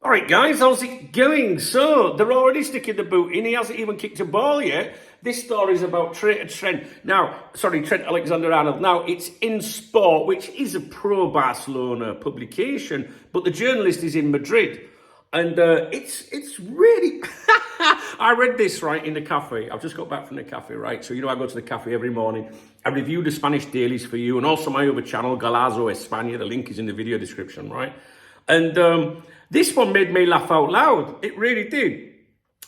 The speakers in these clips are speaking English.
All right, guys, how's it going? So, they're already sticking the boot in. He hasn't even kicked a ball yet. This story is about Trent. Trent Alexander-Arnold. Now, it's in Sport, which is a pro-Barcelona publication, but the journalist is in Madrid. And it's really... I read this, right, in the cafe. I've just got back from the cafe, right? So, I go to the cafe every morning. I review the Spanish dailies for you and also my other channel, Galazo España. The link is in the video description, right? And this one made me laugh out loud. It really did.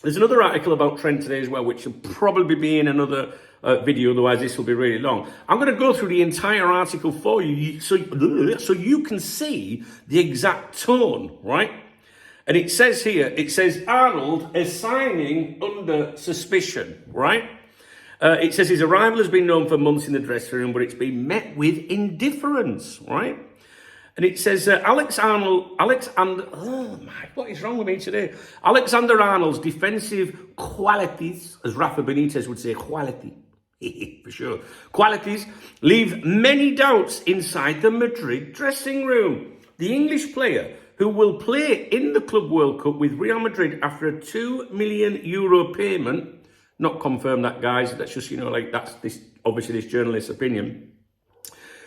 There's another article about Trent today as well, which will probably be in another video, otherwise this will be really long. I'm going to go through the entire article for you so you can see the exact tone, right? And it says here, Arnold is signing under suspicion, right? It says his arrival has been known for months in the dressing room, but it's been met with indifference, right? And it says, what is wrong with me today? Alexander-Arnold's defensive qualities, as Rafa Benitez would say, quality, for sure, qualities, leave many doubts inside the Madrid dressing room. The English player, who will play in the Club World Cup with Real Madrid after a €2 million payment, not confirmed that, guys, that's just, that's this journalist's opinion,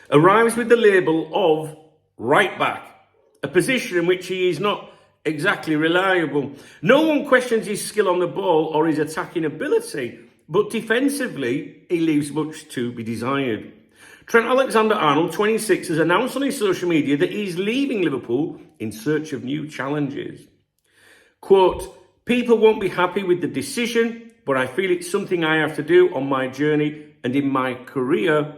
arrives with the label of right back, a position in which he is not exactly reliable. No one questions his skill on the ball or his attacking ability, but defensively, he leaves much to be desired. Trent Alexander-Arnold, 26, has announced on his social media that he's leaving Liverpool in search of new challenges. Quote, people won't be happy with the decision, but I feel it's something I have to do on my journey and in my career,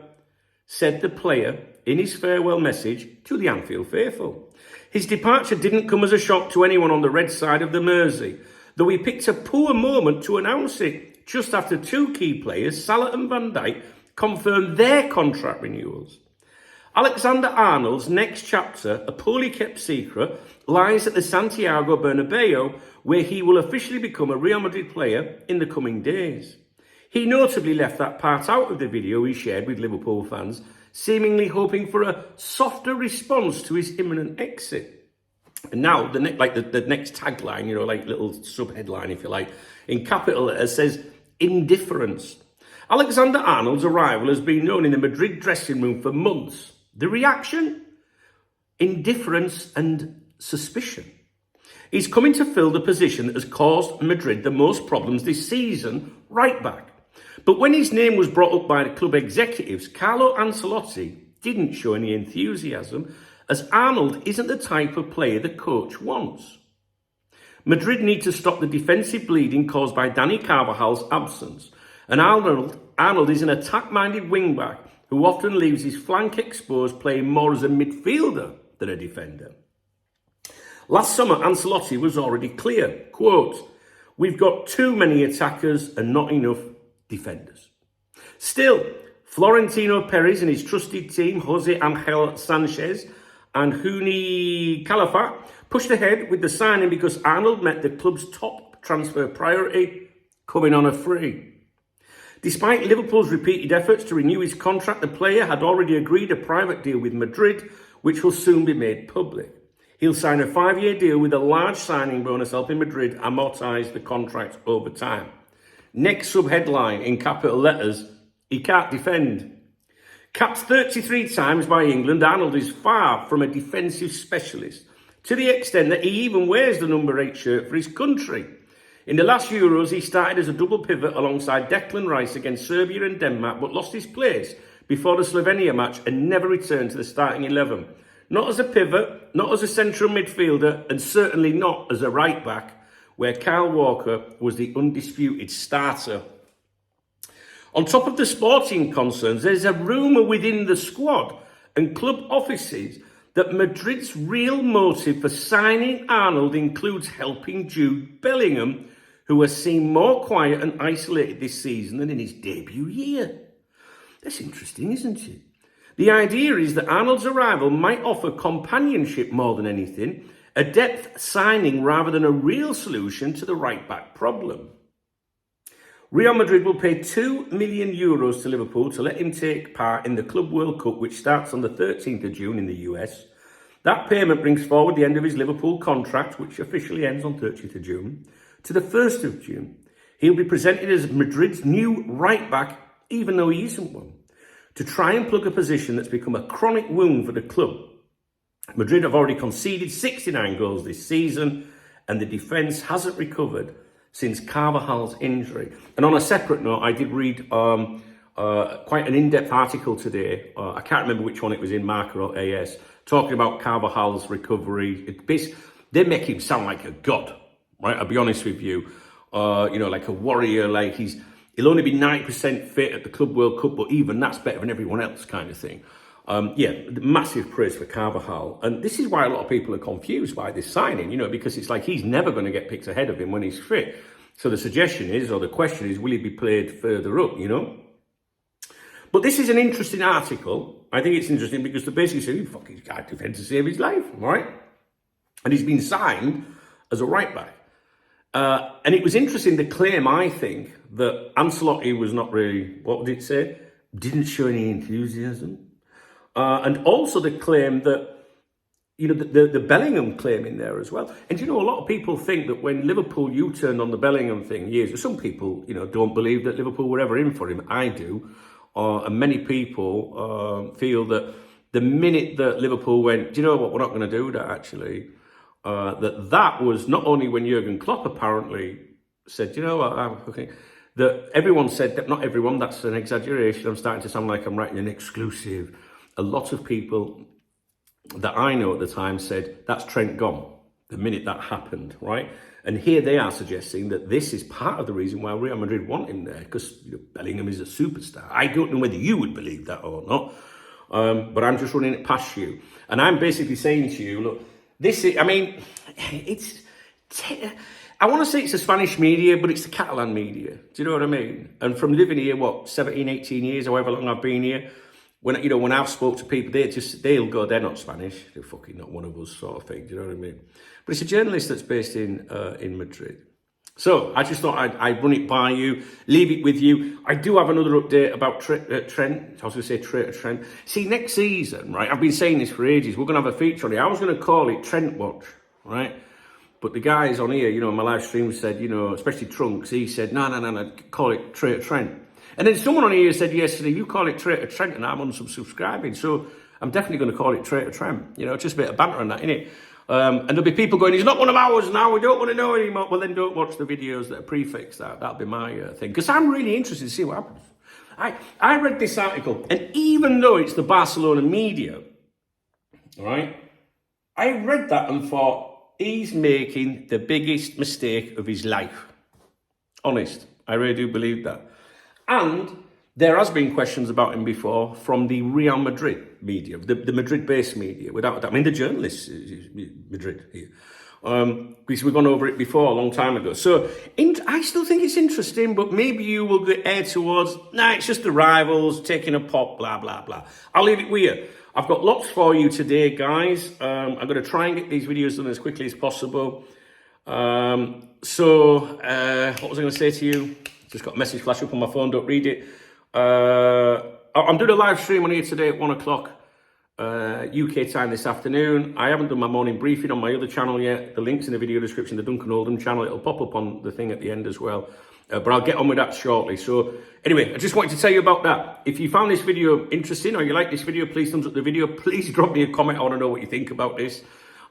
said the player in his farewell message to the Anfield faithful. His departure didn't come as a shock to anyone on the red side of the Mersey, though he picked a poor moment to announce it just after two key players, Salah and Van Dijk, confirmed their contract renewals. Alexander-Arnold's next chapter, a poorly kept secret, lies at the Santiago Bernabeu, where he will officially become a Real Madrid player in the coming days. He notably left that part out of the video he shared with Liverpool fans, seemingly hoping for a softer response to his imminent exit. And now, the next tagline, little sub-headline, if you like, in capital letters says, indifference. Alexander-Arnold's arrival has been known in the Madrid dressing room for months. The reaction? Indifference and suspicion. He's coming to fill the position that has caused Madrid the most problems this season, right back. But when his name was brought up by the club executives, Carlo Ancelotti didn't show any enthusiasm, as Arnold isn't the type of player the coach wants. Madrid need to stop the defensive bleeding caused by Dani Carvajal's absence, and Arnold is an attack-minded wing-back who often leaves his flank exposed, playing more as a midfielder than a defender. Last summer, Ancelotti was already clear, quote, we've got too many attackers and not enough defenders. Still, Florentino Perez and his trusted team, Jose Angel Sanchez and Huni Calafat, pushed ahead with the signing because Arnold met the club's top transfer priority, coming on a free. Despite Liverpool's repeated efforts to renew his contract, the player had already agreed a private deal with Madrid, which will soon be made public. He'll sign a 5-year deal with a large signing bonus, helping Madrid amortise the contract over time. Next sub-headline in capital letters, he can't defend. Capped 33 times by England, Arnold is far from a defensive specialist, to the extent that he even wears the number 8 shirt for his country. In the last Euros, he started as a double pivot alongside Declan Rice against Serbia and Denmark, but lost his place before the Slovenia match and never returned to the starting 11. Not as a pivot, not as a central midfielder, and certainly not as a right back, where Kyle Walker was the undisputed starter. On top of the sporting concerns, there's a rumour within the squad and club offices that Madrid's real motive for signing Arnold includes helping Jude Bellingham, who has seemed more quiet and isolated this season than in his debut year. That's interesting, isn't it? The idea is that Arnold's arrival might offer companionship more than anything, a depth signing rather than a real solution to the right-back problem. Real Madrid will pay €2 million to Liverpool to let him take part in the Club World Cup, which starts on the 13th of June in the US. That payment brings forward the end of his Liverpool contract, which officially ends on 30th of June, to the 1st of June. He'll be presented as Madrid's new right-back, even though he isn't one, to try and plug a position that's become a chronic wound for the club. Madrid have already conceded 69 goals this season, and the defence hasn't recovered since Carvajal's injury. And on a separate note, I did read quite an in-depth article today. I can't remember which one it was in, Marca or AS, talking about Carvajal's recovery. They make him sound like a god, right? I'll be honest with you. Like a warrior, like he'll only be 90% fit at the Club World Cup, but even that's better than everyone else kind of thing. Massive praise for Carvajal. And this is why a lot of people are confused by this signing, because it's like he's never going to get picked ahead of him when he's fit. So the suggestion is, or the question is, will he be played further up, But this is an interesting article. I think it's interesting because they basically say, fuck, he's got to defend to save his life, right? And he's been signed as a right-back. And it was interesting, the claim, I think, that Ancelotti was not really, what did it say? Didn't show any enthusiasm. And also the claim that, the Bellingham claim in there as well. And, a lot of people think that when Liverpool U-turned on the Bellingham thing some people, don't believe that Liverpool were ever in for him. I do. And many people feel that the minute that Liverpool went, do you know what, we're not going to do that actually. That was not only when Jurgen Klopp apparently said, that everyone said that, not everyone, that's an exaggeration. I'm starting to sound like I'm writing an exclusive. A lot of people that I know at the time said, that's Trent gone, the minute that happened, right? And here they are suggesting that this is part of the reason why Real Madrid want him there, because Bellingham is a superstar. I don't know whether you would believe that or not, but I'm just running it past you. And I'm basically saying to you, look, I want to say it's the Spanish media, but it's the Catalan media. Do you know what I mean? And from living here, 17, 18 years, however long I've been here, when I've spoke to people, they'll go, they're not Spanish, they're fucking not one of us, sort of thing. Do you know what I mean? But it's a journalist that's based in Madrid. So I just thought I'd run it by you, leave it with you. I do have another update about Trent. I was going to say Trent. See, next season, right? I've been saying this for ages. We're going to have a feature on it. I was going to call it Trent Watch, right? But the guys on here, my live stream said, especially Trunks, he said, no, call it Trent. And then someone on here said yesterday, you call it Traitor Trent, and I'm unsubscribing. So I'm definitely going to call it Traitor Trent. Just a bit of banter on that, innit? And there'll be people going, he's not one of ours now, we don't want to know anymore. Well, then don't watch the videos that are prefixed that. That'll be my thing. Because I'm really interested to see what happens. I read this article, and even though it's the Barcelona media, right, I read that and thought, he's making the biggest mistake of his life. Honest. I really do believe that. And there has been questions about him before from the Real Madrid media, the Madrid-based media, without that. I mean, the journalists, Madrid here. Because we've gone over it before a long time ago. So I still think it's interesting, but maybe you will err towards, it's just the rivals taking a pop, blah, blah, blah. I'll leave it with you. I've got lots for you today, guys. I'm going to try and get these videos done as quickly as possible. What was I going to say to you? Just got a message flash up on my phone, don't read it. I'm doing a live stream on here today at 1 o'clock UK time this afternoon. I haven't done my morning briefing on my other channel yet. The link's in the video description, the Duncan Oldham channel. It'll pop up on the thing at the end as well. But I'll get on with that shortly. So anyway, I just wanted to tell you about that. If you found this video interesting or you like this video, please thumbs up the video. Please drop me a comment. I want to know what you think about this.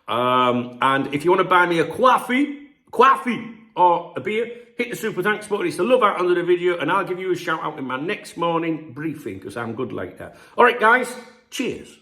And if you want to buy me a coffee or a beer, hit the super thanks button. It's the love out under the video, and I'll give you a shout out in my next morning briefing because I'm good like that. All right, guys, cheers.